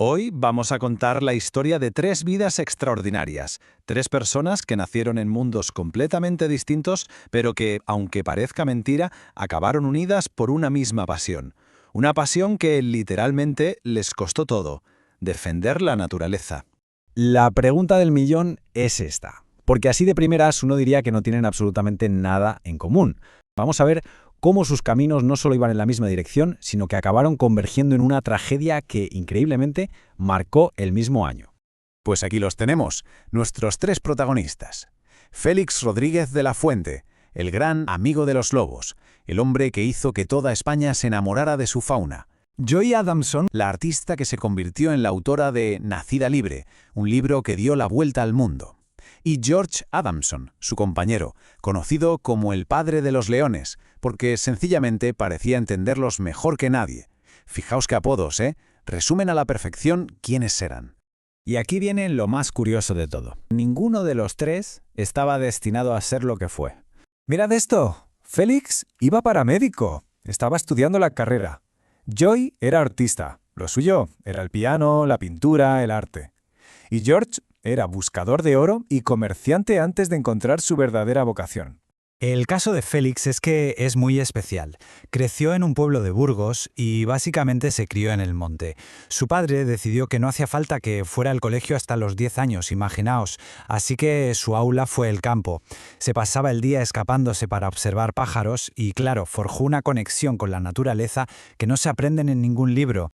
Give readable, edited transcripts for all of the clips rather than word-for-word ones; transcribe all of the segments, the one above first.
Hoy vamos a contar la historia de tres vidas extraordinarias, tres personas que nacieron en mundos completamente distintos, pero que, aunque parezca mentira, acabaron unidas por una misma pasión. Una pasión que literalmente les costó todo: defender la naturaleza. La pregunta del millón es esta, porque así de primeras uno diría que no tienen absolutamente nada en común. Vamos a ver cómo sus caminos no solo iban en la misma dirección, sino que acabaron convergiendo en una tragedia que, increíblemente, marcó el mismo año. Pues aquí los tenemos, nuestros tres protagonistas. Félix Rodríguez de la Fuente, el gran amigo de los lobos, el hombre que hizo que toda España se enamorara de su fauna. Joy Adamson, La artista que se convirtió en la autora de Nacida Libre, un libro que dio la vuelta al mundo. Y George Adamson, su compañero, conocido como el padre de los leones, porque sencillamente parecía entenderlos mejor que nadie. Fijaos qué apodos, resumen a la perfección quiénes eran. Y aquí viene lo más curioso de todo. Ninguno de los tres estaba destinado a ser lo que fue. Mirad esto, Félix iba para médico, estaba estudiando la carrera. Joy era artista, lo suyo era el piano, la pintura, el arte. Y George era buscador de oro y comerciante antes de encontrar su verdadera vocación. El caso de Félix es que es muy especial. Creció en un pueblo de Burgos y básicamente se crió en el monte. Su padre decidió que no hacía falta que fuera al colegio hasta los 10 años, imaginaos, así que su aula fue el campo. Se pasaba el día escapándose para observar pájaros y, claro, forjó una conexión con la naturaleza que no se aprenden en ningún libro.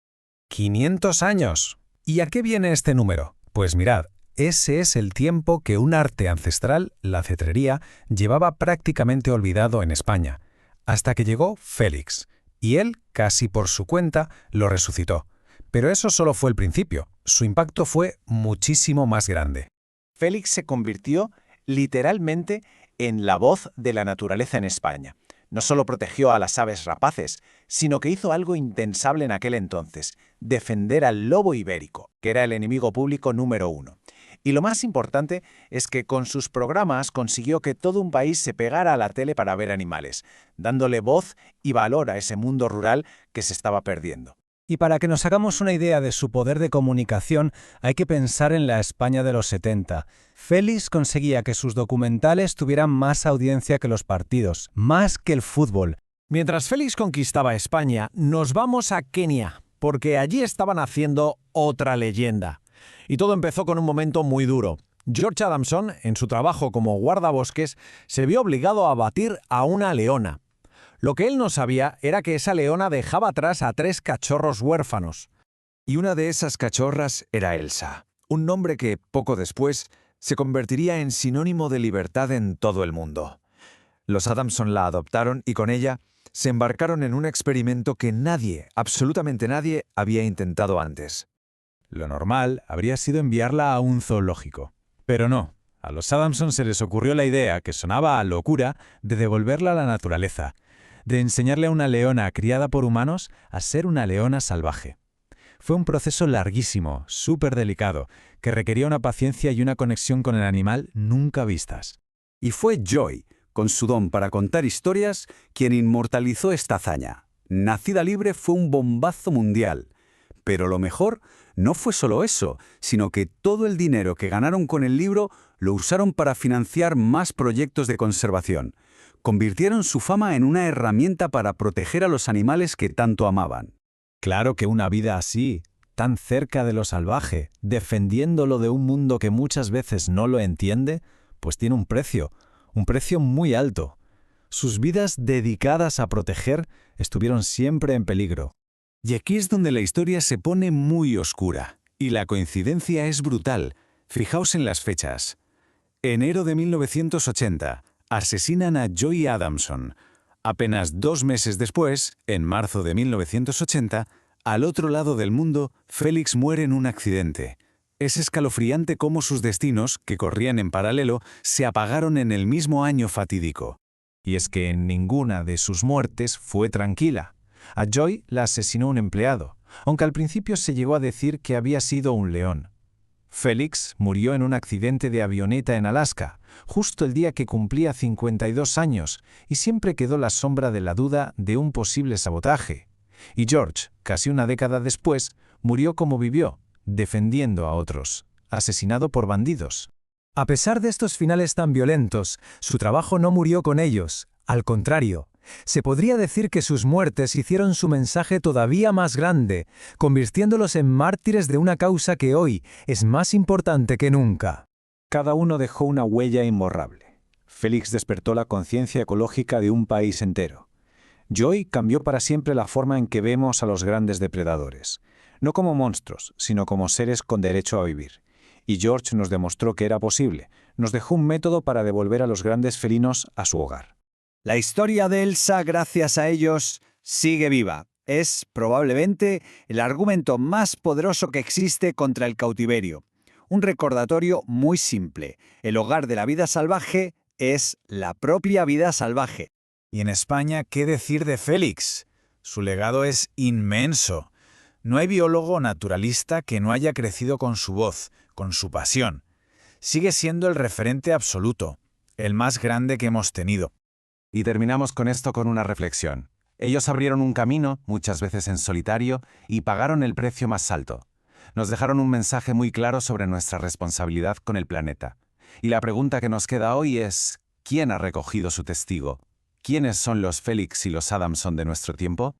500 años. ¿Y a qué viene este número? Pues mirad, ese es el tiempo que un arte ancestral, la cetrería, llevaba prácticamente olvidado en España, hasta que llegó Félix, y él, casi por su cuenta, lo resucitó. Pero eso solo fue el principio, su impacto fue muchísimo más grande. Félix se convirtió literalmente en la voz de la naturaleza en España. No solo protegió a las aves rapaces, sino que hizo algo impensable en aquel entonces: defender al lobo ibérico, que era el enemigo público número 1. Y lo más importante es que con sus programas consiguió que todo un país se pegara a la tele para ver animales, dándole voz y valor a ese mundo rural que se estaba perdiendo. Y para que nos hagamos una idea de su poder de comunicación, hay que pensar en la España de los 70. Félix conseguía que sus documentales tuvieran más audiencia que los partidos, más que el fútbol. Mientras Félix conquistaba España, nos vamos a Kenia, porque allí estaban haciendo otra leyenda. Y todo empezó con un momento muy duro. George Adamson, en su trabajo como guardabosques, se vio obligado a abatir a una leona. Lo que él no sabía era que esa leona dejaba atrás a 3 cachorros huérfanos. Y una de esas cachorras era Elsa, un nombre que, poco después, se convertiría en sinónimo de libertad en todo el mundo. Los Adamson la adoptaron y con ella se embarcaron en un experimento que nadie, absolutamente nadie, había intentado antes. Lo normal habría sido enviarla a un zoológico. Pero no, a los Adamson se les ocurrió la idea, que sonaba a locura, de devolverla a la naturaleza, de enseñarle a una leona criada por humanos a ser una leona salvaje. Fue un proceso larguísimo, súper delicado, que requería una paciencia y una conexión con el animal nunca vistas. Y fue Joy, con su don para contar historias, quien inmortalizó esta hazaña. Nacida Libre fue un bombazo mundial. Pero lo mejor no fue solo eso, sino que todo el dinero que ganaron con el libro lo usaron para financiar más proyectos de conservación. Convirtieron su fama en una herramienta para proteger a los animales que tanto amaban. Claro que una vida así, tan cerca de lo salvaje, defendiéndolo de un mundo que muchas veces no lo entiende, pues tiene un precio muy alto. Sus vidas dedicadas a proteger estuvieron siempre en peligro. Y aquí es donde la historia se pone muy oscura, y la coincidencia es brutal. Fijaos en las fechas. Enero de 1980, asesinan a Joy Adamson. Apenas 2 meses después, en marzo de 1980, al otro lado del mundo, Félix muere en un accidente. Es escalofriante cómo sus destinos, que corrían en paralelo, se apagaron en el mismo año fatídico. Y es que ninguna de sus muertes fue tranquila. A Joy la asesinó un empleado, aunque al principio se llegó a decir que había sido un león. Félix murió en un accidente de avioneta en Alaska, justo el día que cumplía 52 años, y siempre quedó la sombra de la duda de un posible sabotaje. Y George, casi una década después, murió como vivió, defendiendo a otros, asesinado por bandidos. A pesar de estos finales tan violentos, su trabajo no murió con ellos. Al contrario, se podría decir que sus muertes hicieron su mensaje todavía más grande, convirtiéndolos en mártires de una causa que hoy es más importante que nunca. Cada uno dejó una huella imborrable. Félix despertó la conciencia ecológica de un país entero. Joy cambió para siempre la forma en que vemos a los grandes depredadores, no como monstruos, sino como seres con derecho a vivir. Y George nos demostró que era posible, nos dejó un método para devolver a los grandes felinos a su hogar. La historia de Elsa, gracias a ellos, sigue viva. Es, probablemente, el argumento más poderoso que existe contra el cautiverio. Un recordatorio muy simple. El hogar de la vida salvaje es la propia vida salvaje. Y en España, ¿qué decir de Félix? Su legado es inmenso. No hay biólogo naturalista que no haya crecido con su voz, con su pasión. Sigue siendo el referente absoluto, el más grande que hemos tenido. Y terminamos con esto con una reflexión. Ellos abrieron un camino, muchas veces en solitario, y pagaron el precio más alto. Nos dejaron un mensaje muy claro sobre nuestra responsabilidad con el planeta. Y la pregunta que nos queda hoy es, ¿quién ha recogido su testigo? ¿Quiénes son los Félix y los Adamson de nuestro tiempo?